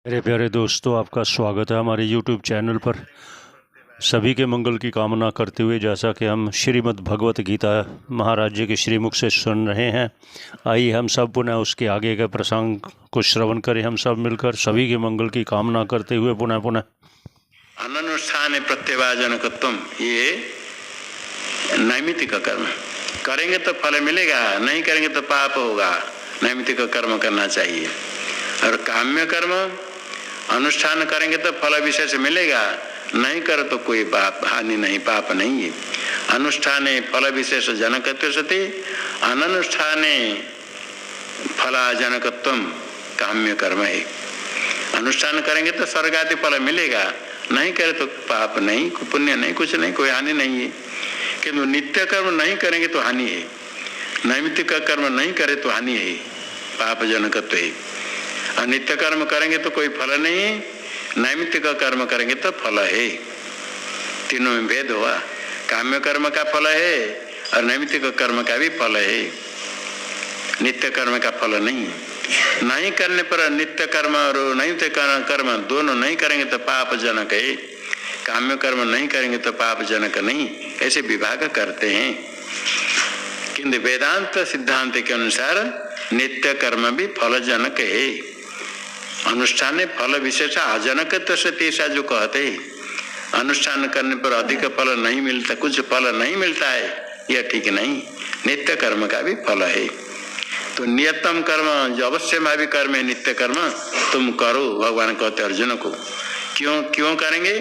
मेरे प्यारे दोस्तों, आपका स्वागत है हमारे YouTube चैनल पर। सभी के मंगल की कामना करते हुए, जैसा कि हम श्रीमद् भगवत गीता महाराज जी के श्रीमुख से सुन रहे हैं, आइए हम सब पुनः उसके आगे के प्रसंग को श्रवण करें। हम सब मिलकर सभी के मंगल की कामना करते हुए पुनः पुनः। अनुष्ठान प्रत्यवाजनकत्वम, ये नैमित्तिक कर्म करेंगे तो फल मिलेगा, नहीं करेंगे तो पाप होगा। नैमित्तिक कर्म करना चाहिए। और काम्य कर्म अनुष्ठान करेंगे तो फल विशेष मिलेगा, नहीं करे तो कोई पाप हानि नहीं, पाप नहीं है। अनुष्ठाने फल विशेष जनकत्व सति अनुष्ठाने फलाजनकत्वम काम्य कर्म है। अनुष्ठान करेंगे तो स्वर्ग आदि फल मिलेगा, नहीं करे तो पाप नहीं, पुण्य नहीं, कुछ नहीं, कोई हानि नहीं है। किंतु नित्य कर्म नहीं करेंगे तो हानि है, नैमित्तिक कर्म नहीं करे तो हानि है, पाप जनकत्व है। और नित्य कर्म करेंगे तो कोई फल नहीं है, नैमित्तिक कर्म करेंगे तो फल है। तीनों में भेद हुआ, काम्य कर्म का फल है और नैमित्तिक कर्म का भी फल है, नित्य कर्म का फल नहीं। नहीं करने पर नित्य कर्म और नैमित्तिक कर्म दोनों नहीं करेंगे तो पाप जनक है, काम्य कर्म नहीं करेंगे तो पाप जनक नहीं, ऐसे विभाग करते हैं। किंतु वेदांत सिद्धांत के अनुसार नित्य कर्म भी फल जनक है। अनुष्ठान फल विशेष अजनक ऐसा जो कहते हैं, अनुष्ठान करने पर अधिक फल नहीं मिलता, कुछ फल नहीं मिलता है, यह ठीक नहीं। नित्य कर्म का भी फल है। तो नियतम कर्म जो अवश्य भावी कर्म है, नित्य कर्म तुम करो, भगवान कहते अर्जुन को। क्यों करेंगे?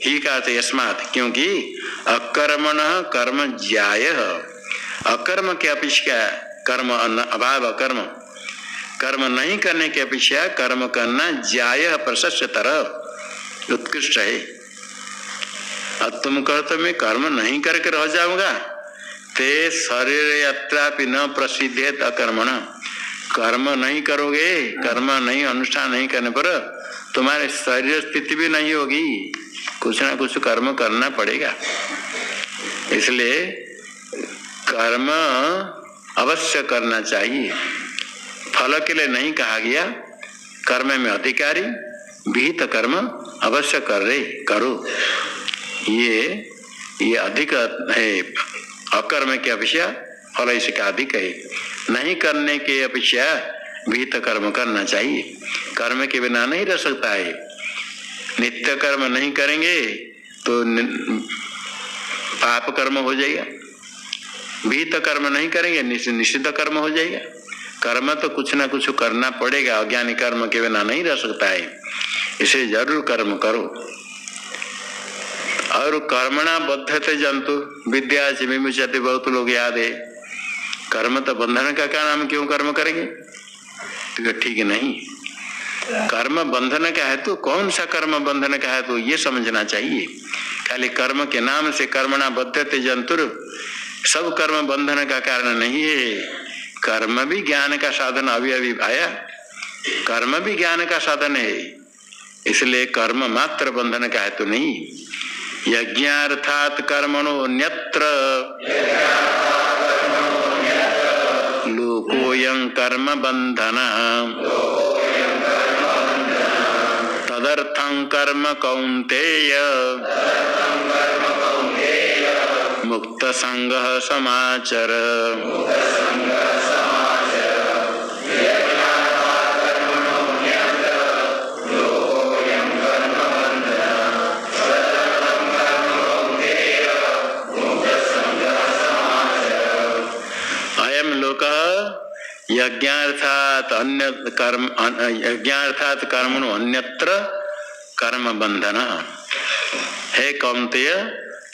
ही कहते यस्मात्, क्योंकि अकर्मण कर्म ज्याय, अकर्म की अपेक्षा कर्म अभाव कर्म, कर्म नहीं करने की अपेक्षा कर्म करना ज्याय प्रशस्तर उत्कृष्ट है। अब तुम कहते मैं कर्म नहीं करके रह जाऊंगा, ते शरीर यात्रा न प्रसिद्धेत अकर्मण, कर्म नहीं करोगे, कर्म नहीं अनुष्ठान नहीं करने पर तुम्हारे शरीर स्थिति भी नहीं होगी, कुछ ना कुछ कर्म करना पड़ेगा। इसलिए कर्म अवश्य करना चाहिए, फल के लिए नहीं कहा गया। कर्म में अधिकारी, विहित कर्म अवश्य करो, ये अधिक है। अकर्म की अपेक्षा फल इसका अधिक है। नहीं करने के अपेक्षा विहित कर्म करना चाहिए, कर्म के बिना नहीं रह सकता है। नित्य कर्म नहीं करेंगे तो पाप कर्म हो जाएगा, विहित कर्म नहीं करेंगे निषिद्ध कर्म हो जाएगा। कर्म तो कुछ ना कुछ करना पड़ेगा, अज्ञानी कर्म के बिना नहीं रह सकता है, इसे जरूर कर्म करो। और कर्मणा बद्धते जंतु विद्या से विमुच्यते, बहुत लोग याद है। कर्म तो बंधन का कारण, हम क्यों कर्म करेंगे? तो ठीक नहीं। कर्म बंधन का है तो कौन सा कर्म बंधन का है, तो ये समझना चाहिए। खाली कर्म के नाम से कर्मणा बद्धते जंतुर, सब कर्म बंधन का कारण नहीं है। कर्म भी ज्ञान का साधन, अभी आया, कर्म भी ज्ञान का साधन है, इसलिए कर्म मात्र बंधन का है तो नहीं। यज्ञार्थात् कर्मणो अन्यत्र लोकोऽयं कर्म बंधनः तदर्थं कर्म कौन्तेय मुक्त संगः समाचर। अयम लोकः यज्ञार्थात् अन्य कर्म, यज्ञार्थात् कर्मणो अन्यत्र कर्म बंधनः हे कौन्तेय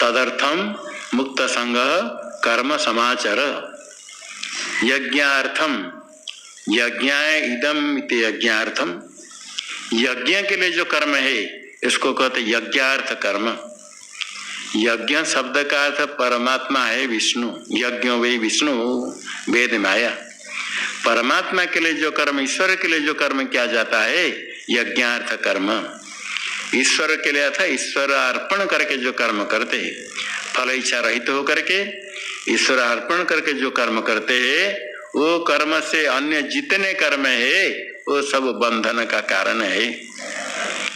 तदर्थम मुक्त संग कर्म समाचर। यज्ञार्थम, यज्ञाय इदम इति यज्ञार्थम, यज्ञ के लिए जो कर्म है इसको कहते यज्ञार्थ कर्म। यज्ञ शब्द का अर्थ परमात्मा है, विष्णु। यज्ञो वे विष्णु, वेद में आया। परमात्मा के लिए जो कर्म, ईश्वर के लिए जो कर्म किया जाता है, यज्ञार्थ कर्म। ईश्वर के लिए था, ईश्वर अर्पण करके जो कर्म करते हैं, फल इच्छा रहित हो करके ईश्वर अर्पण करके जो कर्म करते हैं, वो कर्म से अन्य जितने कर्म है वो सब बंधन का कारण है।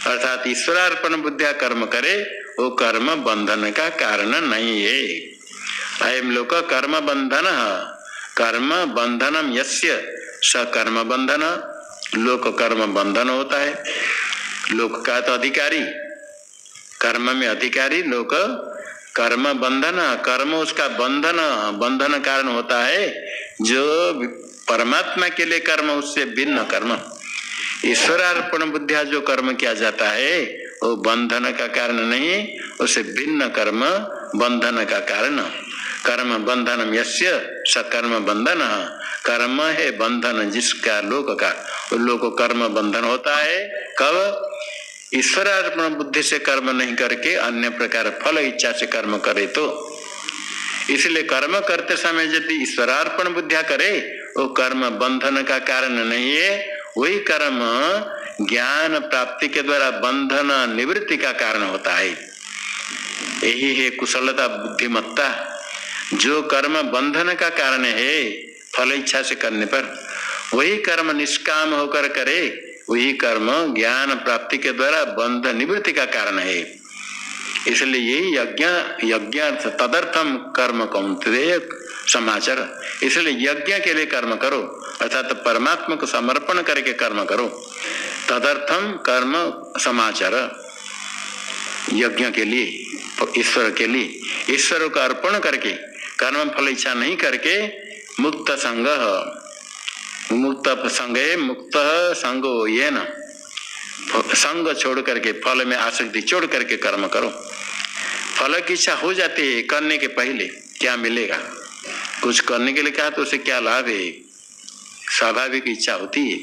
अर्थात ईश्वरार्पण बुद्धिया कर्म करे वो कर्म बंधन का कारण नहीं है। अयम लोक कर्म बंधन, कर्म बंधनम यस्य स कर्म बंधन, लोक कर्म बंधन होता है। लोक का तो अधिकारी, कर्म में अधिकारी, लोक कर्म बंधन, कर्म उसका बंधन, बंधन कारण होता है। जो परमात्मा के लिए कर्म उससे भिन्न कर्म, ईश्वरार्पण बुद्धिया जो कर्म किया जाता है वो बंधन का कारण नहीं, उससे भिन्न कर्म बंधन का कारण। कर्म बंधनम यस्य स कर्म बंधन, कर्म है बंधन जिसका लोक का, वो लोक कर्म बंधन होता है। कब? ईश्वरार्पण बुद्धि से कर्म नहीं करके अन्य प्रकार फल इच्छा से कर्म करे तो। इसलिए कर्म करते समय यदि ईश्वरार्पण बुद्धिया करे वो कर्म बंधन का कारण नहीं है, वही कर्म ज्ञान प्राप्ति के द्वारा बंधन निवृत्ति का कारण होता है। यही है कुशलता बुद्धिमत्ता। जो कर्म बंधन का कारण है फल इच्छा से करने पर, वही कर्म निष्काम होकर करे, वही कर्म ज्ञान प्राप्ति के द्वारा बंध निवृत्ति का कारण है। इसलिए यही यज्ञ तदर्थम कर्म कौंतेय समाचार। इसलिए यज्ञ के लिए कर्म करो, अर्थात परमात्मा को समर्पण करके कर्म करो। तदर्थम कर्म समाचार, यज्ञ के लिए, ईश्वर के लिए, ईश्वर को अर्पण करके कर्म फल इच्छा नहीं करके मुक्त संग, मुक्त संगे मुक्त संगो ये न, संग छोड़ करके फल में आसक्ति छोड़ करके कर्म करो। फल की इच्छा हो जाती है करने के पहले, क्या मिलेगा, कुछ करने के लिए कहा तो उसे क्या लाभ है, स्वाभाविक इच्छा होती है।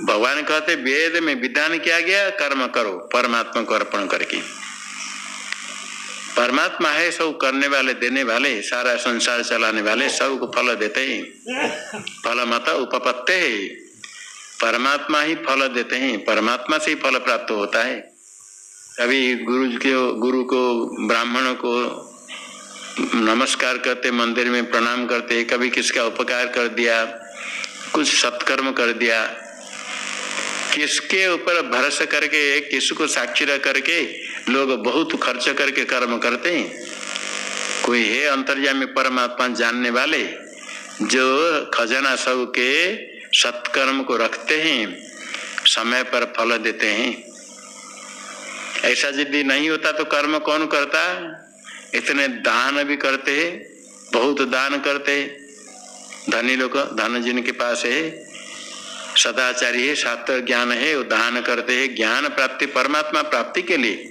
भगवान कहते वेद में विधान किया गया कर्म करो परमात्मा को अर्पण करके। परमात्मा है सब करने वाले, देने वाले, सारा संसार चलाने वाले, सब को फल देते हैं। फल मत उपपत्ते है, परमात्मा ही फल देते हैं, परमात्मा से ही फल प्राप्त होता है। कभी गुरु को ब्राह्मणों को नमस्कार करते, मंदिर में प्रणाम करते, कभी किसका उपकार कर दिया, कुछ सत्कर्म कर दिया, किसके ऊपर भरोसा करके, किसको साक्षी रख करके लोग बहुत खर्च करके कर्म करते हैं। कोई है अंतर्यामी परमात्मा जानने वाले जो खजाना सब के सत्कर्म को रखते हैं, समय पर फल देते हैं। ऐसा यदि नहीं होता तो कर्म कौन करता? इतने दान भी करते हैं, बहुत दान करते हैं। धनी लोग, धन जिनके पास है, सदाचारी है, शास्त्र ज्ञान है, वो दान करते हैं ज्ञान प्राप्ति, परमात्मा प्राप्ति के लिए।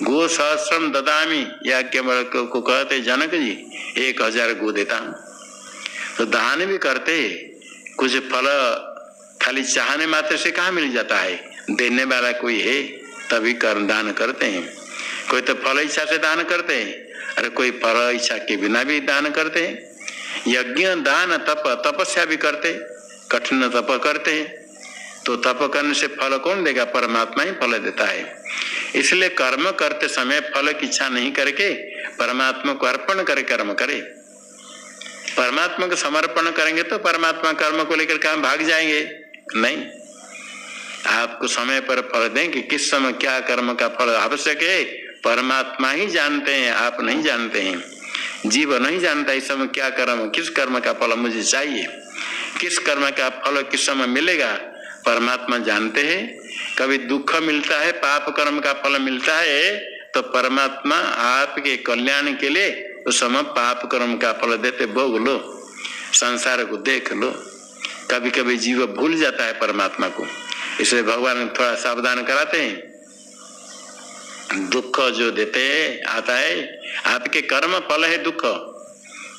गो सहस्रम ददामी याज्ञ को कहते जनक जी 1000 गो देता हूं। तो दान भी करते, कुछ फल खाली चाहने मात्र से कहाँ मिल जाता है, देने वाला कोई है तभी कर्म दान करते हैं। कोई तो फल इच्छा से दान करते हैं, अरे कोई फल इच्छा के बिना भी दान करते हैं। यज्ञ दान तप, तपस्या भी करते, कठिन तप करते हैं। तो तप करने से फल कौन देगा? परमात्मा ही फल देता है। इसलिए कर्म करते समय फल की इच्छा नहीं करके परमात्मा को अर्पण करे कर्म करे। परमात्मा को समर्पण करेंगे तो परमात्मा कर्म को लेकर कहाँ भाग जाएंगे? नहीं, आपको समय पर फल देंगे। किस समय क्या कर्म का फल आवश्यक है परमात्मा ही जानते हैं, आप नहीं जानते हैं। जीव नहीं जानता इस समय क्या कर्म, किस कर्म का फल मुझे चाहिए, किस कर्म का फल किस समय मिलेगा, परमात्मा जानते हैं। कभी दुख मिलता है, पाप कर्म का फल मिलता है, तो परमात्मा आपके कल्याण के लिए उस समय पाप कर्म का फल देते, भोग लो, संसार को देख लो। कभी कभी जीव भूल जाता है परमात्मा को, इसलिए भगवान थोड़ा सावधान कराते हैं। दुख जो देते आता है, आपके कर्म फल है दुख,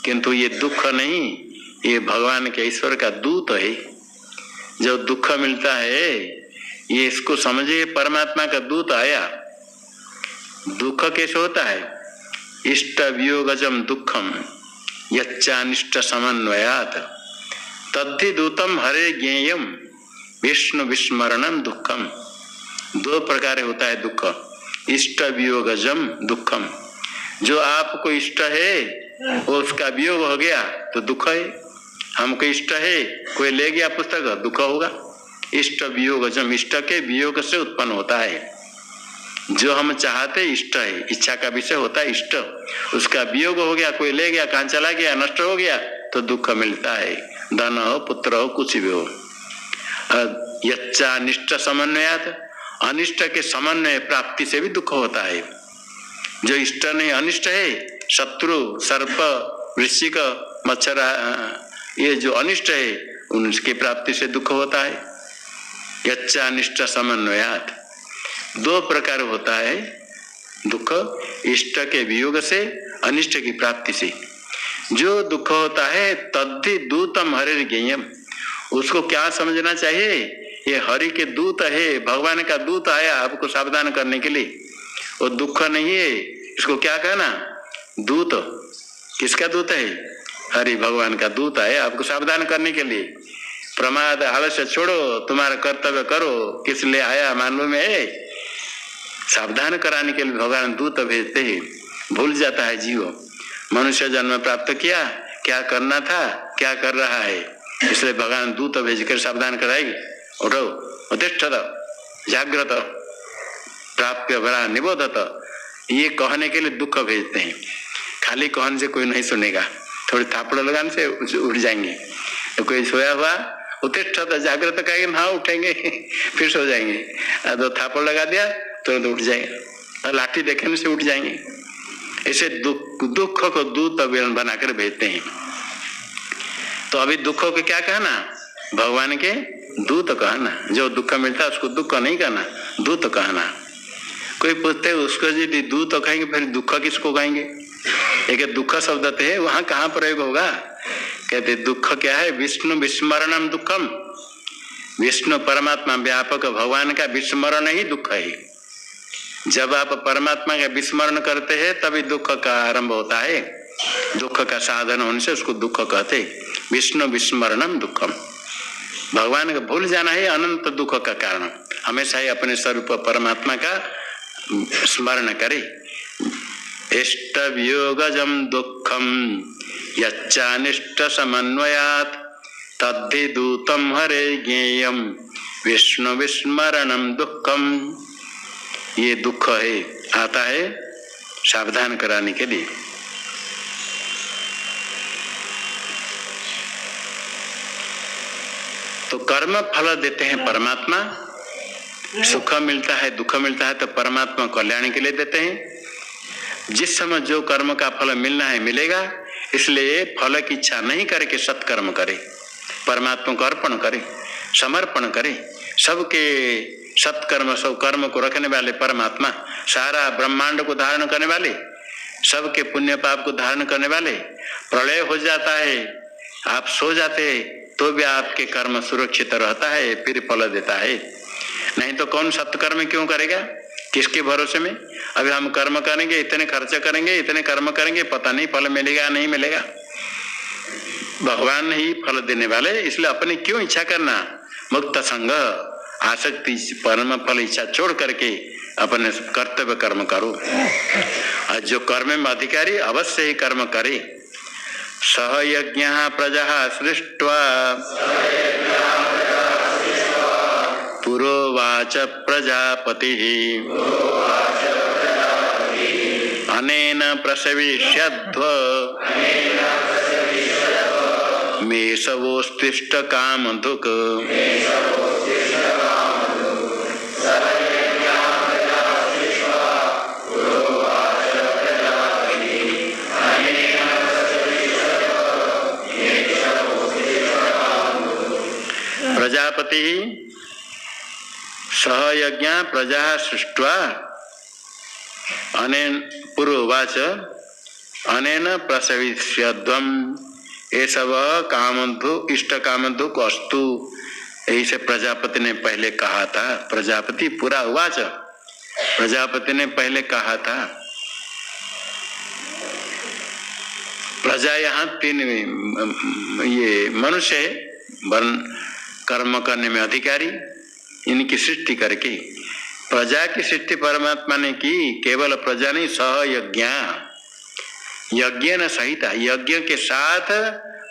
किंतु ये दुख नहीं, ये भगवान के ईश्वर का दूत है। जो दुख मिलता है ये इसको समझिए परमात्मा का दूत आया। दुख कैसे होता है? इष्ट वियोगजम दुखम यच्चानिष्ट समन्वयात तद्धि दूतम हरे ज्ञेयम विष्णु विस्मरणम दुखम। 2 प्रकार होता है दुख। इष्ट वियोगजम दुखम, जो आपको इष्ट है वो उसका वियोग हो गया तो दुख है। हमको इष्ट है, कोई ले गया पुस्तक, दुख होगा। इष्ट वियोग, जब इष्ट के वियोग से उत्पन्न होता है। जो हम चाहते इष्ट है, इच्छा का विषय होता है इष्ट, उसका वियोग हो गया, कोई ले गया, कहाँ चला गया, नष्ट हो गया, तो दुख मिलता है। धन हो, पुत्र हो, कुछ भी हो। यच्चा अनिष्ट समन्वयात, अनिष्ट के समन्वय प्राप्ति से भी दुख होता है। जो इष्ट नहीं अनिष्ट है, शत्रु, सर्प, वृश्चिक, मच्छर, ये जो अनिष्ट है उनकी प्राप्ति से दुख होता है। यच्चा अनिष्ट समन्वयात, दो प्रकार होता है दुख, इष्ट के वियोग से, अनिष्ट की प्राप्ति से। जो दुख होता है तद्धि दूतम हरि ज्ञेयम, उसको क्या समझना चाहिए, ये हरि के दूत है, भगवान का दूत आया आपको सावधान करने के लिए। वो दुख नहीं है, इसको क्या कहना, दूत। किसका दूत है, हरि भगवान का दूत है आपको सावधान करने के लिए। प्रमाद आलस्य छोड़ो, तुम्हारा कर्तव्य करो, किस लिए आया मालूम है, सावधान कराने के लिए भगवान दूत भेजते हैं। भूल जाता है जीव, मनुष्य जन्म प्राप्त किया, क्या करना था, क्या कर रहा है, इसलिए भगवान दूत भेजकर सावधान कराएगी। उठो, उत्तिष्ठत, जागृत, प्राप्य बड़ा निबोधत, ये कहने के लिए दुख भेजते हैं। खाली कहने से कोई नहीं सुनेगा, थोड़ी थापड़ लगाने से उठ जाएंगे। तो कोई सोया हुआ उत्तिष्ठत जागृत कहेंगे, हाँ उठेंगे, फिर सो जाएंगे। दो थापड़ लगा दिया तुरंत उठ जाएंगे, लाठी देखने से उठ जाएंगे। ऐसे दुख को दूत बनाकर भेजते हैं। तो अभी दुखों को क्या कहना, भगवान के दूत कहना। जो दुख मिलता है उसको दुख नहीं कहना, दूत कहना। कोई पूछते उसको यदि दूत कहेंगे फिर दुख किसको कहेंगे, एक दुख शब्द है वहां कहाँ प्रयोग होगा। कहते दुख क्या है, विष्णु विस्मरणम दुखम, विष्णु परमात्मा व्यापक भगवान का विस्मरण ही दुख है। जब आप परमात्मा का विस्मरण करते हैं तभी दुख का आरंभ होता है। दुख का साधन होने से उसको दुख कहते, विष्णु विस्मरणम दुखम। भगवान का भूल जाना है अनंत दुख का कारण। हमेशा ही अपने स्वरूप परमात्मा का स्मरण करे। इष्ट वियोगजम दुखम यच्चानिष्ट समन्वयात् तद्धि दूतम हरे ज्ञेयम विष्णु विस्मरणम दुखम। ये दुख है, आता है सावधान कराने के लिए। तो कर्म फल देते हैं परमात्मा, सुख मिलता है दुख मिलता है तो परमात्मा कल्याण के लिए देते हैं। जिस समय जो कर्म का फल मिलना है मिलेगा, इसलिए फल की इच्छा नहीं करके सत्कर्म करे, परमात्मा को अर्पण करे, समर्पण करे। सबके सत्कर्म, सब कर्म को रखने वाले परमात्मा, सारा ब्रह्मांड को धारण करने वाले, सबके पुण्य पाप को धारण करने वाले। प्रलय हो जाता है, आप सो जाते हैं तो भी आपके कर्म सुरक्षित रहता है, फिर फल देता है। नहीं तो कौन सत्कर्म क्यों करेगा, किसके भरोसे में। अभी हम कर्म करेंगे, इतने खर्च करेंगे, इतने कर्म करेंगे, पता नहीं फल मिलेगा नहीं मिलेगा। भगवान ही फल देने वाले, इसलिए अपने क्यों इच्छा करना। मुक्त संग, आसक्ति, परम फल इच्छा छोड़ करके अपने कर्तव्य कर्म करो। और जो कर्म में अधिकारी अवश्य ही कर्म करे। सहयज्ञ प्रजा सृष्ट्वा पुरोवाच प्रजापति अनेन प्रसविष्यध्व मेषवोस्तिष्ठ कामधुक्। प्रजापति सहयज्ञ प्रजा सृष्ट्वा अनेन पुरोवाच अनेन प्रसविष्यध्वम्। ये सब कामधु इष्ट कामधु अस्तु, यही से प्रजापति ने पहले कहा था। प्रजापति पूरा उवाच, प्रजापति ने पहले कहा था। प्रजा यहाँ तीन ये मनुष्य वर्ण कर्म करने में अधिकारी, इनकी सृष्टि करके। प्रजा की सृष्टि परमात्मा ने की, केवल प्रजा नहीं, सहयज्ञ, यज्ञ न सहित, यज्ञ के साथ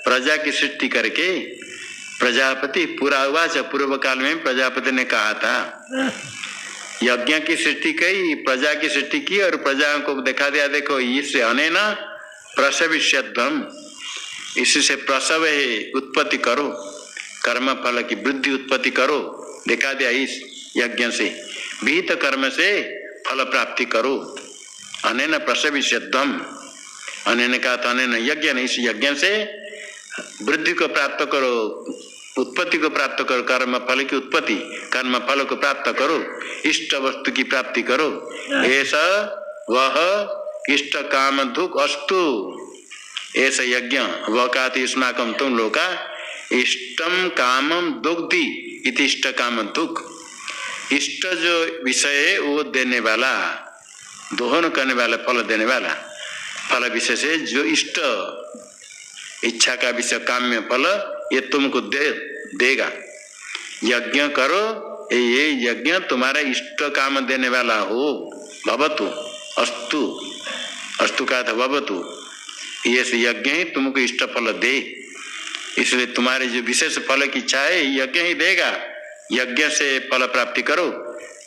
प्रजा की सृष्टि करके प्रजापति पुरावाच, पूर्व काल में प्रजापति ने कहा था, यज्ञ की सृष्टि की, प्रजा की सृष्टि की और प्रजा को दिखा दिया, देखो इससे अनेन प्रसविष्यध्वम, इससे प्रसव है, उत्पत्ति करो, कर्म फल की वृद्धि उत्पत्ति करो, दिखा दिया इस यज्ञ से, विहित कर्म से फल प्राप्ति करो। अनेन प्रसविष्यध्वम, अनेन का तो अनेन यज्ञ, इस यज्ञ से वृद्धि को प्राप्त करो, उत्पत्ति को प्राप्त करो, कर्म फल की उत्पत्ति, कर्म फल को प्राप्त करो, इष्ट वस्तु की प्राप्ति करो। ऐसा वह इष्ट काम दुख अस्तु, ऐसा यज्ञ वह कहती स्माकम तुम लोग का इष्टम कामम दुग्धि इति, इष्ट काम दुख, इष्ट जो विषय है वो देने वाला, दोहन करने वाला, फल देने वाला, फल विषय से जो इष्ट इच्छा का विषय काम्य फल ये तुमको देगा। यज्ञ करो, ये यज्ञ तुम्हारा इष्ट काम देने वाला हो। भवतु अस्तु, अस्तु का था भवतु, ये यज्ञ ही तुमको इष्ट फल दे, इसलिए तुम्हारे जो विशेष फल की इच्छा है यज्ञ ही देगा। यज्ञ से फल प्राप्ति करो,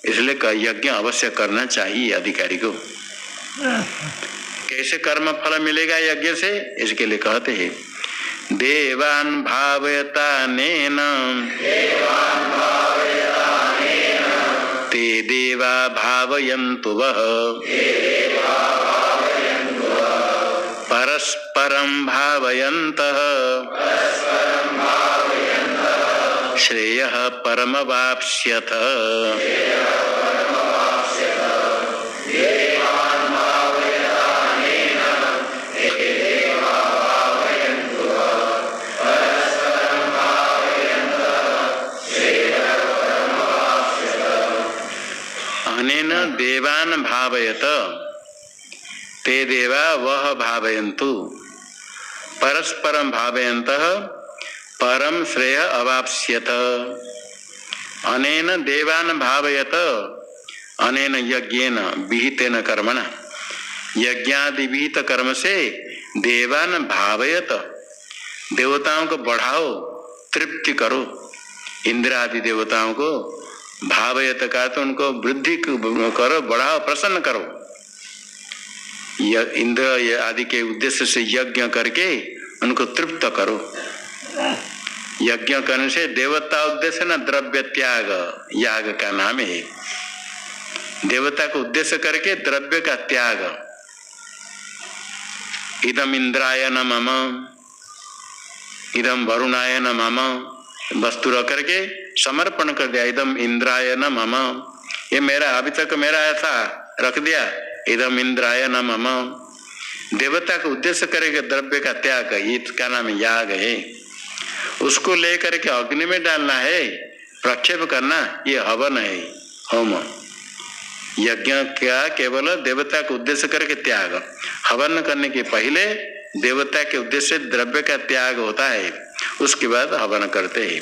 इसलिए यज्ञ अवश्य करना चाहिए अधिकारी को। कैसे कर्म फल मिलेगा यज्ञ से, इसके लिए कहते हैं देवान भावयता नेन ते देवा भावयन्तु वः परस्परं भावयन्तः श्रेयः परमवाप्स्यथ। अनेन देवान भावयत, ते देवा वह भावयन्तु, परस्परं भावयन्तः परम श्रेय अवाप्स्यत। अनेन देवान भावयत, अनेन यज्ञेन विहितेन कर्मणा, यज्ञादि विहित कर्म से देवान भावयत, देवताओं को बढ़ाओ, तृप्ति करो। इंद्र आदि देवताओं को भावयत का तो उनको वृद्धि करो, बढ़ाओ, प्रसन्न करो। इंद्र आदि के उद्देश्य से यज्ञ करके उनको तृप्त करो। यज्ञ करने से देवता उद्देश्य न द्रव्य त्याग, याग का नाम है। देवता को उद्देश्य करके द्रव्य का त्याग। इदम इंद्राय न मम, इदम वरुणाय न मम, वस्तु रख करके समर्पण कर दिया, इदम इंद्राय न मम, ये मेरा, अभी तक मेरा था, रख दिया, इदम इंद्राय न मम। देवता को उद्देश्य करेगा द्रव्य का त्याग, इसका नाम याग है। उसको लेकर के अग्नि में डालना है, प्रक्षेप करना, ये हवन है, होम। यज्ञ क्या केवल देवता को उद्देश्य करके त्याग, हवन करने के पहले देवता के उद्देश्य द्रव्य का त्याग होता है, उसके बाद हवन करते हैं।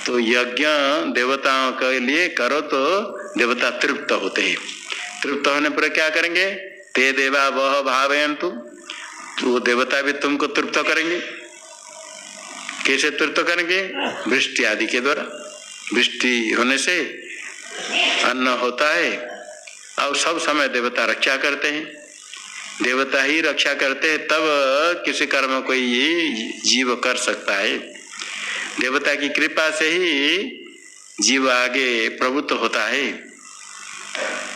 तो यज्ञ देवताओं के लिए करो तो देवता तृप्त होते हैं। तृप्त होने पर क्या करेंगे, ते देवा वह भावयन्तु, तो देवता भी तुमको तृप्त करेंगे। कैसे तृप्त करेंगे, वृष्टि आदि के द्वारा। वृष्टि होने से अन्न होता है और सब समय देवता रक्षा करते हैं। देवता ही रक्षा करते हैं, तब किसी कर्म को ये जीव कर सकता है। देवता की कृपा से ही जीव आगे प्रभुत्व होता है।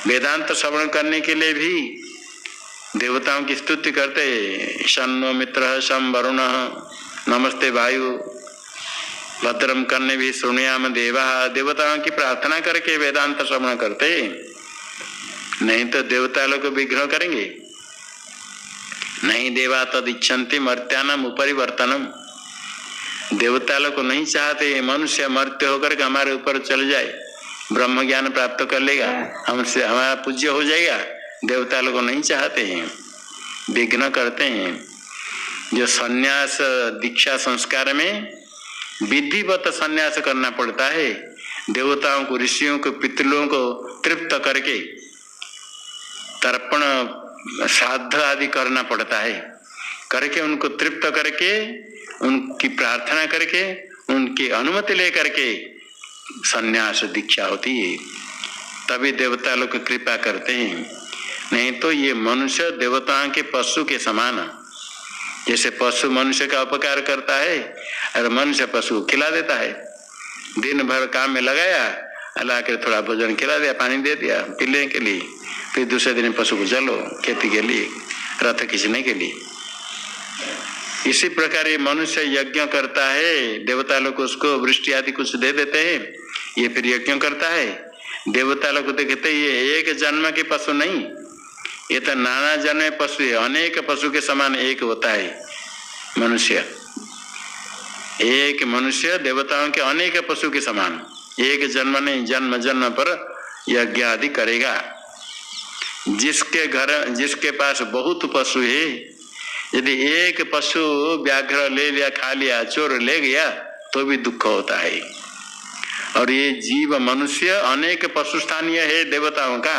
वेदांत श्रवण करने के लिए भी देवताओं की स्तुति करते, शन्नो मित्र शं वरुण नमस्ते वायु भद्रम करने भी शृणुयाम देवा, देवताओं की प्रार्थना करके वेदांत श्रवण करते, नहीं तो देवता लोग विग्रह करेंगे। नहीं देवा तद इच्छन्ति मर्त्यानाम उपरिवर्तनम, देवता लोग को नहीं चाहते मनुष्य मर्त्य होकर के हमारे ऊपर चल जाए, ब्रह्म ज्ञान प्राप्त कर लेगा, हमसे हमारा पूज्य हो जाएगा। देवता लोग को नहीं चाहते हैं, विघ्न करते हैं। जो सन्यास दीक्षा संस्कार में विधिवत सन्यास करना पड़ता है, देवताओं को, ऋषियों को, पितरों को तृप्त करके तर्पण श्राद्ध आदि करना पड़ता है, करके उनको तृप्त करके उनकी प्रार्थना करके उनकी अनुमति लेकर के संन्यास दीक्षा होती है, तभी देवता लोग कृपा करते हैं। नहीं तो ये मनुष्य देवताओं के पशु के समान, जैसे पशु मनुष्य का उपकार करता है और मनुष्य पशु को खिला देता है। दिन भर काम में लगाया, ला कर थोड़ा भोजन खिला दिया, पानी दे दिया पीने के लिए, फिर दूसरे दिन पशु को चलो खेती के लिए, रथ खींचने के लिए। इसी प्रकार ये मनुष्य यज्ञ करता है, देवता लोग उसको वृष्टि आदि कुछ दे देते हैं, ये फिर यज्ञ करता है। देवता लोग देखते ये एक जन्म के पशु नहीं, ये तो नाना जन्म पशु है, अनेक पशु के समान एक होता है मनुष्य। एक मनुष्य देवताओं के अनेक पशु के समान, एक जन्म नहीं, जन्म जन्म पर यज्ञ आदि करेगा। जिसके घर जिसके पास बहुत पशु है, यदि एक पशु व्याघ्र ले लिया, खा लिया, चोर ले गया तो भी दुख होता है। और ये जीव मनुष्य अनेक पशु स्थानीय है देवताओं का,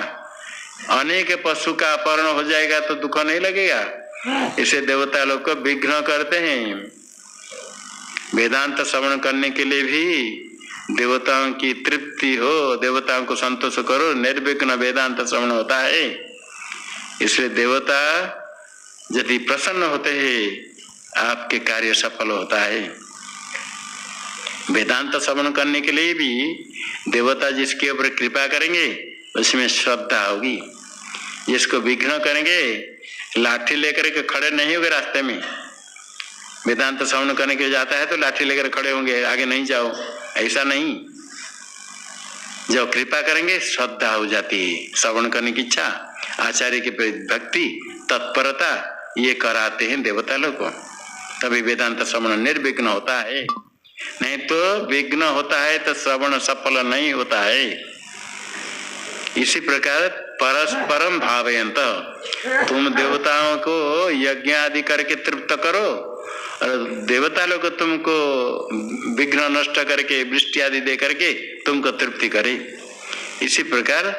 अनेक पशु का अपहरण हो जाएगा तो दुख नहीं लगेगा। इसे देवता लोग को विघ्न करते हैं। वेदांत श्रवण करने के लिए भी देवताओं की तृप्ति हो, देवताओं को संतोष करो, निर्विघ्न वेदांत श्रवण होता है। इसलिए देवता यदि प्रसन्न होते हैं आपके कार्य सफल होता है। वेदांत श्रवण करने के लिए भी देवता जिसके ऊपर कृपा करेंगे उसमें श्रद्धा होगी। जिसको विघ्न करेंगे, लाठी लेकर के खड़े नहीं होंगे रास्ते में। वेदांत श्रवण करने के लिए जाता है तो लाठी लेकर खड़े होंगे, आगे नहीं जाओ, ऐसा नहीं। जब कृपा करेंगे श्रद्धा हो जाती है, श्रवण करने की इच्छा, आचार्य की भक्ति, तत्परता, ये कराते हैं देवता लोग को, तभी वेदांत श्रवण निर्विघ्न होता है। नहीं तो विघ्न होता है तो श्रवण सफल नहीं होता है। इसी प्रकार परस्परम भावयंत, तुम देवताओं को यज्ञ आदि करके तृप्त करो और देवता लोग तुमको विघ्न नष्ट करके वृष्टि आदि दे करके तुमको तृप्ति करे। इसी प्रकार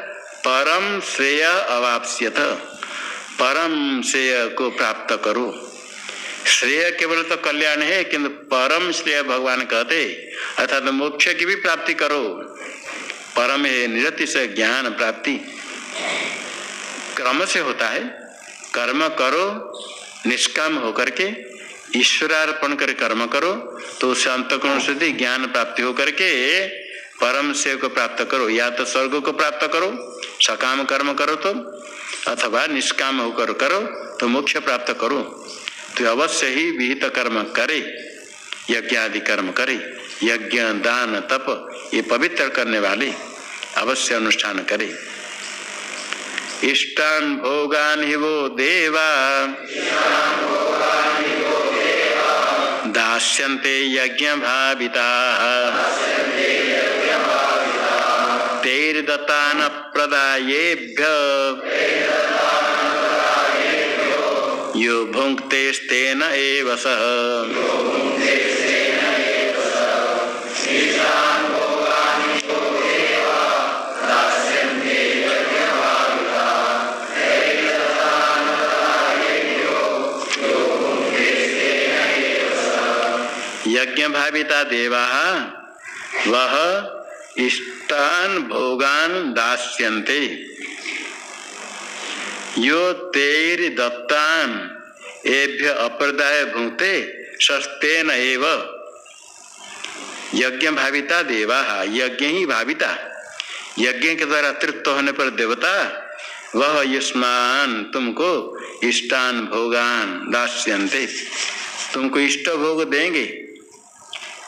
परम श्रेय अवाप्स्यथ, परम श्रेय को प्राप्त करो। श्रेय केवल तो कल्याण है, किंतु परम श्रेय भगवान कहते, अर्थात मोक्ष की भी प्राप्ति करो। परम है निरति से ज्ञान प्राप्ति, क्रम से होता है। कर्म करो निष्काम होकर के, ईश्वरार्पण कर कर्म करो तो उससे अंतःकरण शुद्धि ज्ञान प्राप्ति होकर के परम श्रेय को प्राप्त करो। या तो स्वर्ग को प्राप्त करो, सकाम कर्म करो तो, अथवा निष्काम होकर करो तो मोक्ष प्राप्त करो। तो अवश्य ही विहित कर्म करे, यज्ञ आदि कर्म करे। यज्ञ दान तप ये पवित्र करने वाले अवश्य अनुष्ठान करे। इष्टान भोगान ही वो देवा दास्यन्ते यज्ञ भाविता तैर्दत्तान प्रदायेभ्य यो भुङ्क्तेस्तेन एव सः। यज्ञ भाविता देवा वह इष्टान भोगान दास्यन्ते यो तेर दत्तान एभ्य अप्रदाय भुंक्ते सस्तेन एव। यज्ञ भाविता देवा, यज्ञ ही भाविता, यज्ञ के द्वारा तृप्त होने पर देवता वह युष्मान तुमको इष्टान भोगान दास्यन्ते, तुमको इष्ट भोग देंगे।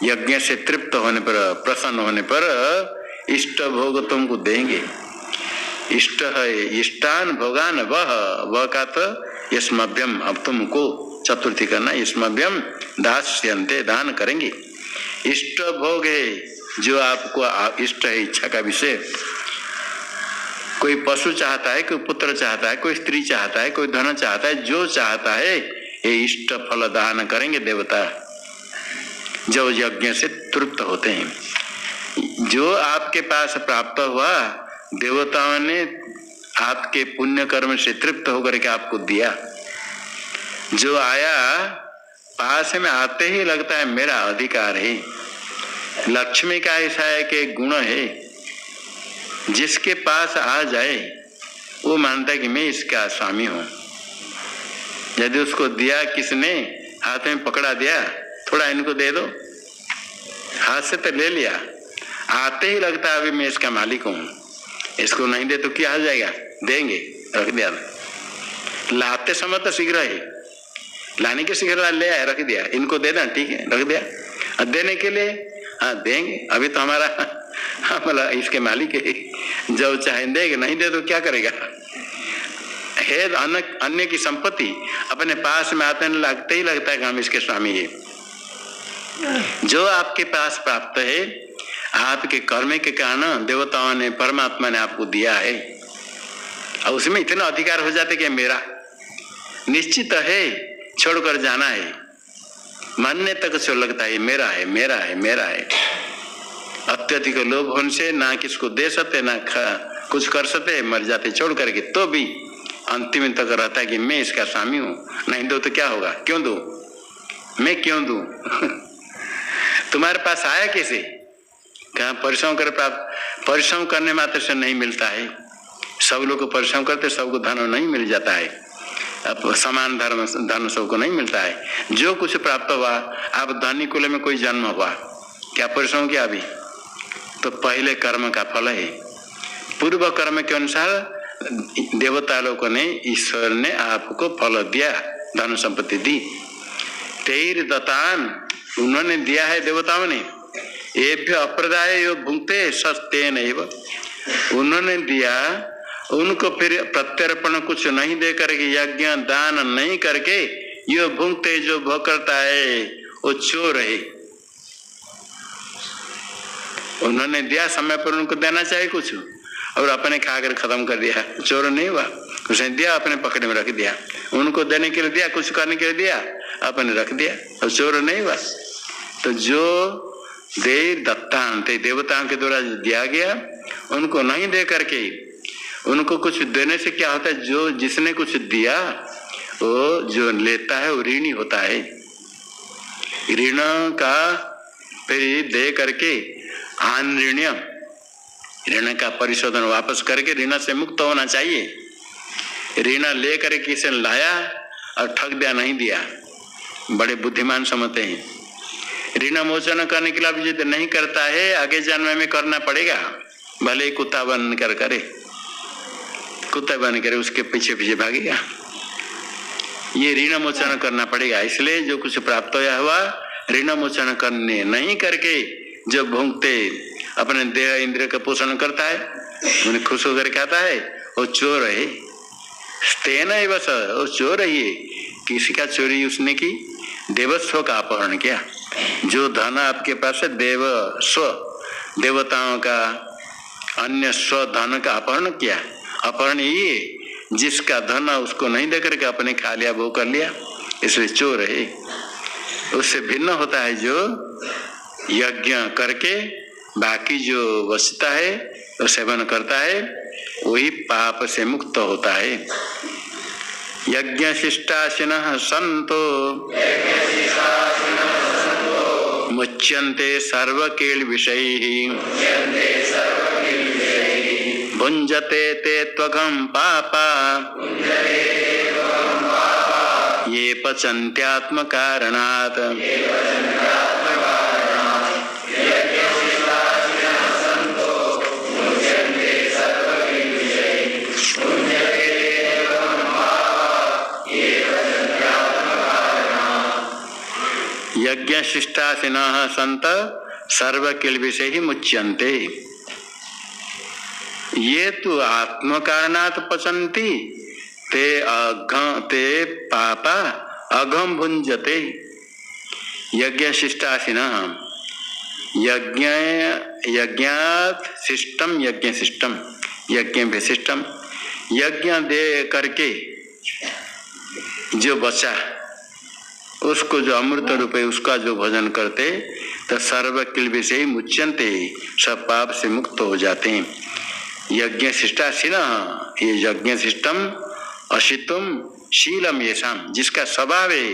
यज्ञ से तृप्त होने पर, प्रसन्न होने पर इष्ट भोग तुमको देंगे। इष्ट है इष्टान भोगान, वह का तो यस्मभ्यम, अब तुमको चतुर्थी करना, यस्मभ्यम दास्यन्ते दान करेंगे। इष्ट भोग है जो आपको इष्ट है, इच्छा का विषय। कोई पशु चाहता है, कोई पुत्र चाहता है, कोई स्त्री चाहता है, कोई धन चाहता है, जो चाहता है ये इष्ट फल दान करेंगे देवता, जो यज्ञ से तृप्त होते हैं। जो आपके पास प्राप्त हुआ देवताओं ने आपके पुण्य कर्म से तृप्त होकर के आपको दिया। जो आया पास में आते ही लगता है मेरा अधिकार है। लक्ष्मी का ऐसा है कि गुण है, जिसके पास आ जाए वो मानता है कि मैं इसका स्वामी हूं। यदि उसको दिया, किसने हाथ में पकड़ा दिया, थोड़ा इनको दे दो, हाथ से तो ले लिया, आते ही लगता है अभी मैं इसका मालिक हूं, इसको नहीं दे तो क्या हो जाएगा, देंगे, रख दिया। लाते समय तो शीघ्र है, लाने के शीघ्र ले आया, रख दिया, इनको दे देना, ठीक है, रख दिया। और देने के लिए हाँ देंगे, अभी तो हमारा मतलब इसके मालिक है, जब चाहे देंगे, नहीं दे तो क्या करेगा। है अन्य की संपत्ति अपने पास में आते लगते ही लगता है कि हम इसके स्वामी है। जो आपके पास प्राप्त है आपके कर्म के कारण देवताओं ने, परमात्मा ने आपको दिया है, और उसमें इतना अधिकार हो जाते कि मेरा निश्चित है, छोड़कर जाना है, मानने तक जो लगता है मेरा है, मेरा है, मेरा है। अत्यधिक लोभ होने से ना किसको दे सकते, ना कुछ कर सकते, मर जाते छोड़ करके, तो भी अंतिम तक रहता है कि मैं इसका स्वामी हूं, नहीं दो तो क्या होगा, क्यों दो, मैं क्यों दूं तुम्हारे पास आया कैसे, कहाँ परिश्रम कर प्राप्त, परिश्रम करने मात्र से नहीं मिलता है। सब लोग को परिश्रम करते सबको धन नहीं मिल जाता है, अब समान धन सबको नहीं मिलता है। जो कुछ प्राप्त हुआ, आप धनी कुल में कोई जन्म हुआ, क्या परिश्रम किया अभी, तो पहले कर्म का फल है। पूर्व कर्म के अनुसार देवता लोगों ने, ईश्वर ने आपको फल दिया, धन संपत्ति दी। तेर दतान, उन्होंने दिया है देवताओं ने, ये भी अप्रदाय यो भुंगते सस्ते नहीं, उन्होंने दिया, उनको फिर प्रत्यर्पण कुछ नहीं दे करके, यज्ञ दान नहीं करके, यो भुंगते, जो भोग करता है वो चोर है। उन्होंने दिया, समय पर उनको देना चाहिए कुछ, और अपने खाकर खत्म कर दिया, चोर नहीं हुआ। उसने दिया, अपने पकड़े में रख दिया, उनको देने के लिए दिया, कुछ करने के लिए दिया, अपने रख दिया, और चोर नहीं हुआ। तो जो दे दत्तांत, देवताओं के द्वारा दिया गया, उनको नहीं दे करके, उनको कुछ देने से क्या होता है, जो जिसने कुछ दिया वो जो लेता है वो ऋणी होता है। ऋण का फिर दे करके आन ऋण का परिशोधन वापस करके ऋण से मुक्त होना चाहिए। ऋण लेकर किसी ने लाया और ठग दिया, नहीं दिया, बड़े बुद्धिमान समझते हैं। ऋण मोचन करने के लिए यदि नहीं करता है, आगे जन्म में करना पड़ेगा, भले ही कुत्ता बन कर करे, कुत्ता बन कर उसके पीछे पीछे भागेगा। ये ऋण मोचन करना पड़ेगा। इसलिए जो कुछ प्राप्त हुआ ऋण मोचन करने नहीं करके, जो भोंगते अपने देह इंद्रिय का पोषण करता है, उन्हें खुश होकर कहता है वो चोर है। तेना ही बस वो चोर है। किसी का चोरी उसने की, देवस्व का अपहरण किया। जो धन आपके पास है, देव स्व, देवताओं का अन्य स्व धन का अपहरण किया। अपहरण ये जिसका धन उसको नहीं देकर के अपने खा लिया, वो कर लिया, इसलिए चोर है। उससे भिन्न होता है जो यज्ञ करके बाकी जो बचता है वो सेवन करता है, वही पाप से मुक्त होता है। यज्ञ शिष्टाशिनः सन्तो मुच्यन्ते सर्वकील विषयैः भुञ्जते ते त्वघं पापा ये पचन्त्यात्म कारणात्। यज्ञ शिष्टासिनः संत सर्व किल विषय ही मुच्यन्ते। ये तो आत्म कारणात् पचन्ति ते पापा अघम भुंजते। यज्ञ शिष्टासिनः, यज्ञात शिष्टम, यज्ञ शिष्टम, यज्ञ विशिष्टम। यज्ञ दे करके जो बचा उसको जो अमृत रूप है उसका जो भजन करते, तो सर्व किल विषय मुच्यन्ते, सब पाप से मुक्त हो जाते हैं। यज्ञ शिष्टासिनः, ये यज्ञ शिष्टम अशितुम शीलम येषाम, जिसका स्वभाव है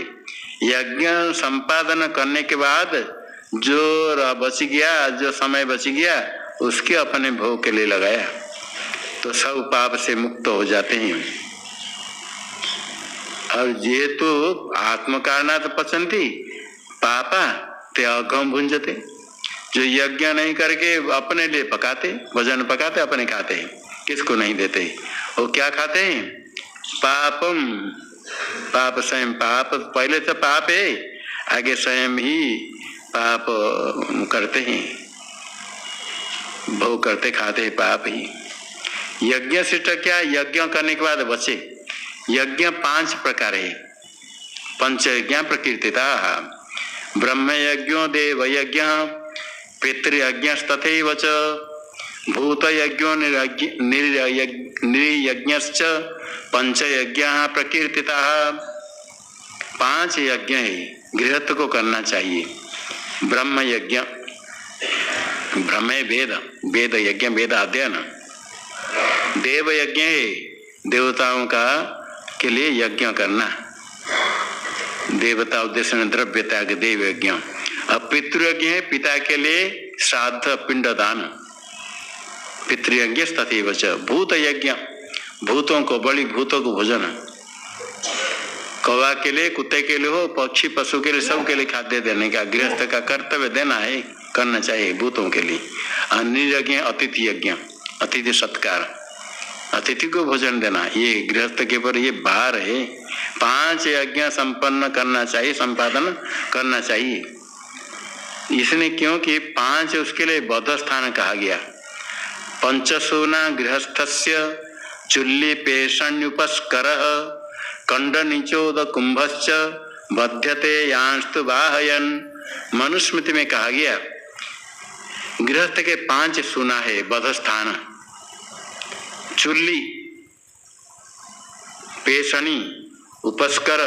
यज्ञ संपादन करने के बाद जो बच गया, जो समय बच गया उसके अपने भोग के लिए लगाया तो सब पाप से मुक्त हो जाते हैं। और ये तो आत्मकारणात् पचन्ति पापा ते अघम भुंजते, जो यज्ञ नहीं करके अपने लिए पकाते, भोजन पकाते अपने खाते हैं, किसको नहीं देते। वो क्या खाते हैं? पापम, पाप स्वयं, पाप पहले तो पाप है, आगे स्वयं ही पाप करते हैं, भोग करते खाते हैं पाप ही। यज्ञ से तो क्या, यज्ञ करने के बाद बचे। यज्ञ 5 प्रकार है, पंच यज्ञ प्रकीर्तिता, ब्रह्म यज्ञो देव यज्ञ पितृयज्ञ तथैव च भूत यज्ञो निर्यज्ञश्च पंच यज्ञ प्रकीर्तिता। 5 यज्ञ है, गृहस्थ को करना चाहिए। ब्रह्म यज्ञ, ब्रह्म वेद, वेद यज्ञ वेद अध्ययन। देव यज्ञ है, देवताओं का के लिए यज्ञ करना, देवता उद्देश्य में द्रव्य त्याग, देव यज्ञ। अब पितृयज्ञ है, पिता के लिए श्राद्ध पिंड दान, पितृयज्ञ तथैव च। भूत यज्ञ, भूतों को, बलि भूतों को भोजन, कौवा के लिए, कुत्ते के लिए हो, पक्षी पशु के लिए, सब के लिए खाद्य देने का गृहस्थ का कर्तव्य देना है, करना चाहिए भूतों के लिए। निर्यज्ञ अतिथि यज्ञ, अतिथि सत्कार, अतिथि को भोजन देना, ये गृहस्थ के ऊपर ये भार है। 5 यज्ञ संपन्न करना चाहिए, संपादन करना चाहिए। इसने क्योंकि 5 उसके लिए बद्ध स्थान कहा गया। पंचसूना गृहस्थस्य चुल्ली पेषण्युपस्कर कंड निचोद कुंभश्च बध्यते यांस्तु बाहयन। मनुस्मृति में कहा गया गृहस्थ के 5 सूना है बद्ध स्थान, चुल्ली, पेशणी, उपस्कर,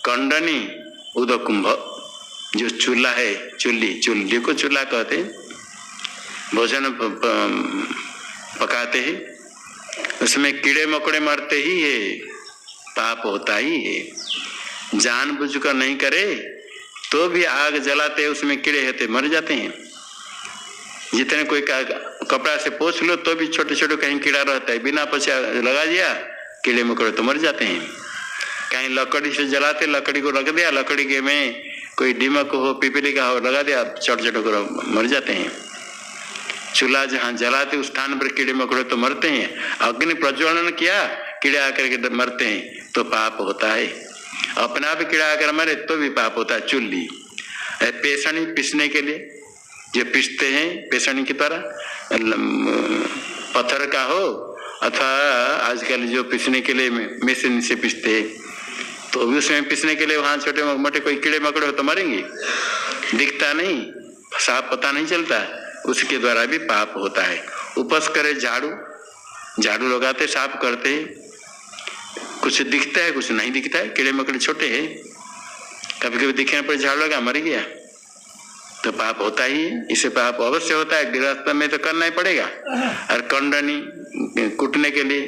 कंडनी, उदकुंभ। जो चूल्हा है, चुल्ली, चुल्ली को चूल्हा कहते हैं, भोजन पकाते हैं, उसमें कीड़े मकोड़े मरते ही है, पाप होता ही है। जानबूझकर नहीं करे तो भी आग जलाते, उसमें कीड़े होते, मर जाते हैं। जितने कोई कपड़ा से पोंछ लो तो भी छोटे छोटे कहीं कीड़ा रहता है, बिना पोछा लगा दिया कीड़े मकोड़े तो मर जाते हैं। कहीं लकड़ी से जलाते, लकड़ी को रख दिया, लकड़ी के में कोई दीमक हो, पिपली का हो, लगा दिया, छोटे छोटे को मर जाते हैं। चूल्हा जहाँ जलाते उस स्थान पर कीड़े मकोड़े तो मरते हैं। अग्नि प्रज्वलन किया, कीड़े आकर के मरते हैं तो पाप होता है। अपने आप कीड़ा आकर मरे तो भी पाप होता है। चुल्ली, पेशणी पीसने के लिए जो पीसते हैं पेशणी की तरह, पत्थर का हो अथवा आजकल जो पीसने के लिए मशीन से पीसते हैं, तो भी उसमें पीसने के लिए वहां छोटे मोटे कोई कीड़े मकोड़े हो तो मरेंगे, दिखता नहीं, साफ पता नहीं चलता, उसके द्वारा भी पाप होता है। उपस करे, झाड़ू, झाड़ू लगाते, साफ करते, कुछ दिखता है कुछ नहीं दिखता है, कीड़े मकोड़े छोटे हैं, कभी कभी दिखने पर झाड़ू लगा मर गया तो पाप होता ही है। इसे पाप अवश्य होता है, गृहस्थ में तो करना ही पड़ेगा। और कंडनी कूटने के लिए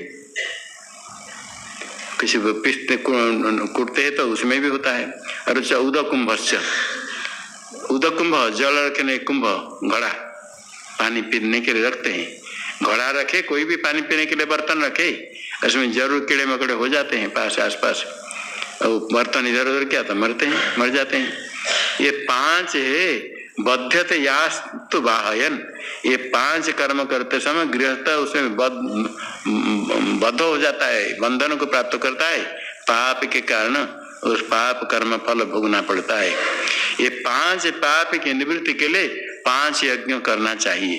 किसी पिसते कूटते हैं तो उसमें भी होता है। और उदकुंभ, उदकुंभ जल रखने, कुंभ घड़ा पानी पीने के लिए रखते हैं, घड़ा रखे, कोई भी पानी पीने के लिए बर्तन रखे, उसमें जरूर कीड़े मकोड़े हो जाते हैं पास आसपास, और बर्तन इधर उधर क्या तो मरते हैं, मर जाते हैं। ये 5 है बध्यते यास्तु बाहयन। ये 5 कर्म करते समय गृहस्थ उसमें बद्ध हो जाता है, बंधन को प्राप्त करता है, पाप के कारण उस पाप कर्म फल भोगना पड़ता है। ये 5 पाप की निवृत्ति के लिए 5 यज्ञ करना चाहिए।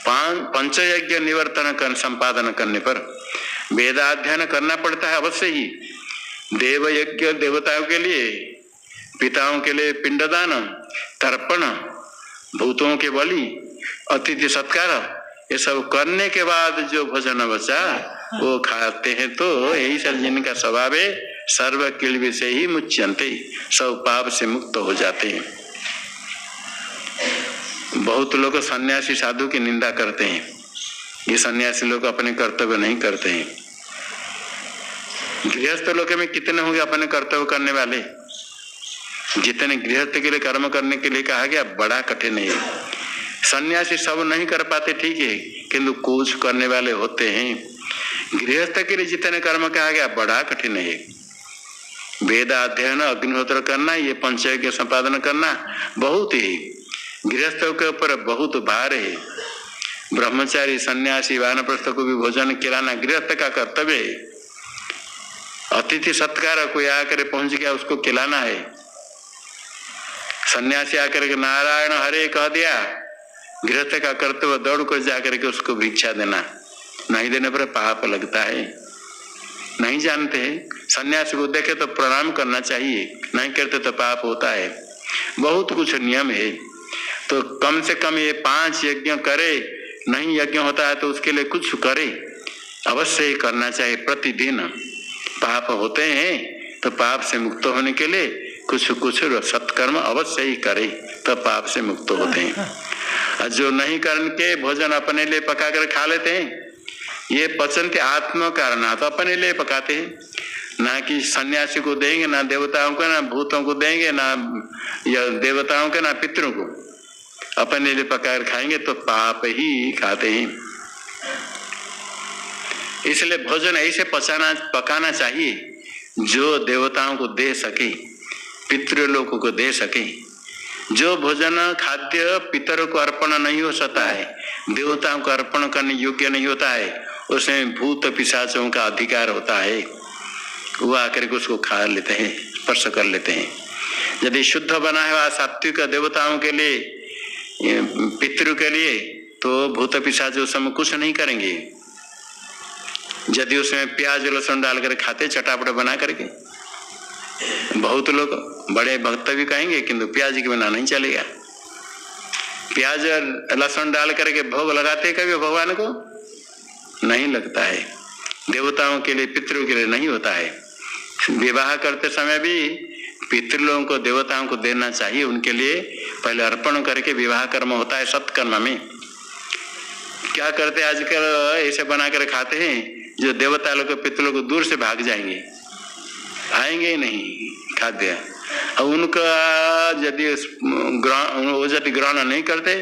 5 पंचयज्ञ निवर्तन कर संपादन करने पर वेदाध्ययन करना पड़ता है अवश्य ही। देव यज्ञ देवताओं के लिए, पिताओं के लिए पिंडदान, तर्पण, भूतों के बलि, अतिथि सत्कार, ये सब करने के बाद जो भोजन बचा वो खाते हैं। तो यही सब जिनका स्वभाव है, सर्व किल से ही मुच्यन्ते, सब पाप से मुक्त हो जाते हैं। बहुत लोग सन्यासी साधु की निंदा करते हैं, ये सन्यासी लोग अपने कर्तव्य नहीं करते हैं। गृहस्थ लोक में कितने होंगे अपने कर्तव्य करने वाले? जितने गृहस्थ के लिए कर्म करने के लिए कहा गया बड़ा कठिन है। सन्यासी सब नहीं कर पाते ठीक है, किंतु कुछ करने वाले होते हैं। गृहस्थ के लिए जितने कर्म कहा गया बड़ा कठिन है। वेद अध्ययन, अग्निहोत्र करना, ये पंचयज्ञ संपादन करना बहुत ही गृहस्थों के ऊपर बहुत भार है। ब्रह्मचारी, सन्यासी, वानप्रस्थ को भी भोजन खिलाना गृहस्थ का कर्तव्य है। अतिथि सत्कार, कोई आकर पहुंच गया उसको खिलाना है। सन्यासी आकर के नारायण हरे कह दिया, गृहस्थ का कर्तव्य दौड़ कर जाकर के उसको भिक्षा देना, नहीं देने पर पाप लगता है। नहीं जानते हैं, सन्यासी को देखे तो प्रणाम करना चाहिए, नहीं करते तो पाप होता है। बहुत कुछ नियम है, तो कम से कम ये 5 यज्ञ करे। नहीं यज्ञ होता है तो उसके लिए कुछ करे, अवश्य ही करना चाहिए प्रतिदिन। पाप होते हैं तो पाप से मुक्त होने के लिए कुछ कुछ सत्कर्म अवश्य ही करे, तो पाप से मुक्त होते हैं। जो नहीं करके भोजन अपने लिए पका कर खा लेते हैं, ये पचनते आत्म कारण, तो अपने लिए पकाते हैं, ना कि सन्यासी को देंगे, ना देवताओं को, ना भूतों को देंगे, ना देवताओं के, ना पितरों को। अपने लिए पकाकर खाएंगे तो पाप ही खाते हैं। इसलिए भोजन ऐसे पकाना चाहिए जो देवताओं को दे सके, पितृलोकों को दे सके। जो भोजन खाद्य पितरों को अर्पण नहीं हो सकता है, देवताओं को अर्पण करने योग्य नहीं होता है, उसमें भूत पिशाचों का अधिकार होता है। वो आकर के उसको खा लेते हैं, स्पर्श कर लेते हैं। यदि शुद्ध बना है सात्विक देवताओं के लिए, पितृ के लिए, तो भूत पिशाच उस समय कुछ नहीं करेंगे। यदि उसमें प्याज लहसुन डालकर खाते चटापट बना करके, बहुत लोग बड़े भक्त भी कहेंगे किंतु प्याज के बिना नहीं चलेगा। प्याज लहसुन डाल करके भोग लगाते कभी भगवान को नहीं लगता है। देवताओं के लिए, पितरों के लिए नहीं होता है। विवाह करते समय भी पितृलोगों को, देवताओं को देना चाहिए, उनके लिए पहले अर्पण करके विवाह कर्म होता है। सत्कर्म में क्या करते आजकल, ऐसे बनाकर खाते हैं जो देवता लोग पितरों को दूर से भाग जाएंगे, आएंगे ही नहीं खाद्य। और उनका यदि ग्रहण नहीं करते,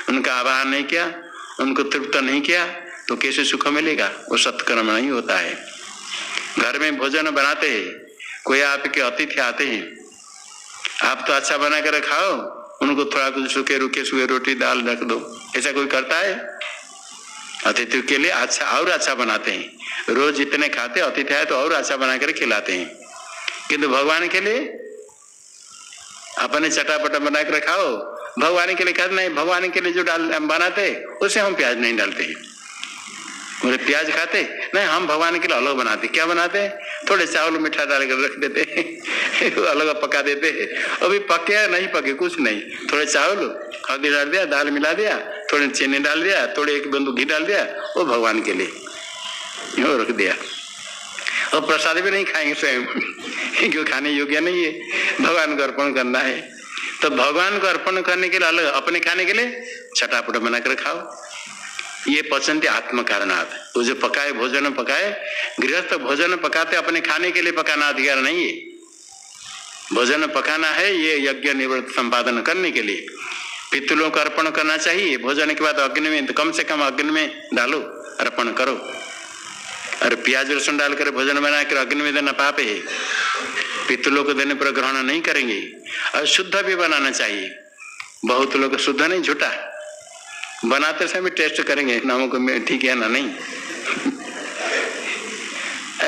उनका आवाहन नहीं किया, उनको तृप्त नहीं किया, तो कैसे सुख मिलेगा? वो सत्कर्म नहीं होता है। घर में भोजन बनाते हैं, कोई आपके अतिथि आते हैं, आप तो अच्छा बना कर खाओ, उनको थोड़ा कुछ सूखे रुखे सुखे रोटी दाल रख दो, ऐसा कोई करता है? अतिथि के लिए अच्छा और अच्छा बनाते हैं। रोज जितने खाते अतिथि आए तो और अच्छा बनाकर खिलाते हैं, किंतु भगवान के लिए अपने चटापटा बनाकर खाओ। भगवान के लिए कहते नहीं, भगवान के लिए जो बनाते उसे हम प्याज नहीं डालते हैं। बोले प्याज खाते नहीं, हम भगवान के लिए अलग बनाते। क्या बनाते? थोड़े चावल मीठा डालकर रख देते अलग पका देते। अभी पके नहीं पके कुछ नहीं, थोड़े चावल हल्दी डाल दिया, दाल मिला दिया, थोड़े चीनी डाल दिया, थोड़े 1 बिंदु घी डाल दिया, वो भगवान के लिए यूं रख दिया। और प्रसाद भी नहीं खाएंगे स्वयं क्यों, खाने योग्य नहीं है, भगवान को अर्पण करना है। तो भगवान को अर्पण करने के लिए अलग, अपने खाने के लिए छटापट बनाकर खाओ। ये पचनते आत्म कारणात्। वो जो पकाए भोजन पकाए, गृहस्थ भोजन पकाते अपने खाने के लिए पकाना अधिकार नहीं है। भोजन पकाना है ये यज्ञ निवृत्त संपादन करने के लिए। पितरों को अर्पण करना चाहिए। भोजन के बाद अग्नि में, तो कम से कम अग्नि में डालो, अर्पण करो। और प्याज लहसुन डालकर भोजन बनाकर अग्नि में देना पाप है। पितरों को देने पर ग्रहण नहीं करेंगे। और शुद्ध भी बनाना चाहिए। बहुत लोग शुद्ध नहीं, झूठा बनाते समय टेस्ट करेंगे नमक में ठीक है ना नहीं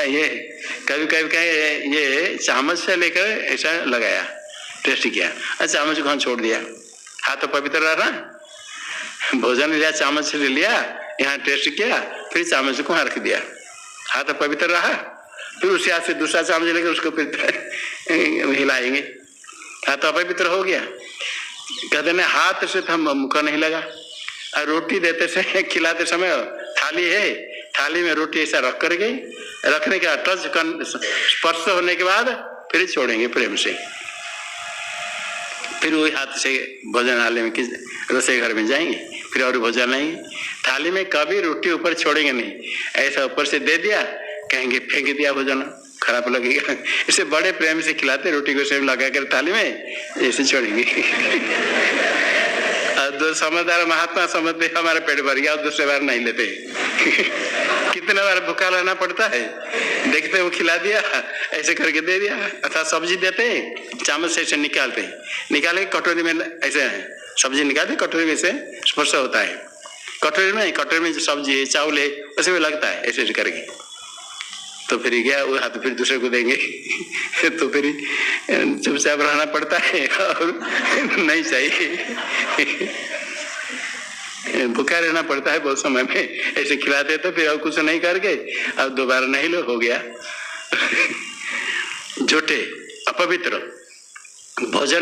ये कभी कभी कहे ये चामच से लेकर ऐसा लगाया, टेस्ट किया, चामच को छोड़ दिया, हाथ तो पवित्र रहा ना। भोजन लिया, चामच से ले लिया, यहाँ टेस्ट किया, फिर चामच को वहां रख दिया, हाथ तो पवित्र रहा। फिर उसी हाथ से दूसरा चामच लेकर उसको फिर हिलाएंगे, हाथ तो अपवित्र हो गया। कहते ना हाथ से तो मुख नहीं लगा। और रोटी देते से खिलाते समय थाली है, थाली में रोटी ऐसा रख करके, रखने के बाद टच स्पर्श होने के बाद फिर छोड़ेंगे प्रेम से। फिर वही हाथ से भोजनालय में रसोई घर में जाएंगे, फिर और भोजन नहीं। थाली में कभी रोटी ऊपर छोड़ेंगे नहीं, ऐसा ऊपर से दे दिया, कहेंगे फेंक दिया भोजन, खराब लगेगा। इसे बड़े प्रेम से खिलाते, रोटी को सेम लगा कर थाली में ऐसे छोड़ेंगे। दो समझदार महात्मा समझते हमारा पेट भर गया और दूसरे बार नहीं लेते। कितने बार भूखा रहना पड़ता है, देखते वो खिला दिया, ऐसे करके दे दिया। अथवा सब्जी देते चामच से ऐसे निकालते, निकाले कटोरी में ऐसे सब्जी निकालते, कटोरी में से स्पर्श होता है, कटोरी में जो सब्जी है चावल है उसे भी लगता है ऐसे करके। तो फिर गया वो हाथ फिर दूसरे को देंगे। तो फिर चुपचाप रहना पड़ता है और नहीं चाहिए, भूखा रहना पड़ता है बहुत समय में। ऐसे खिलाते तो फिर और कुछ नहीं करके अब दोबारा नहीं लो, हो गया। झूठे अपवित्र भोजन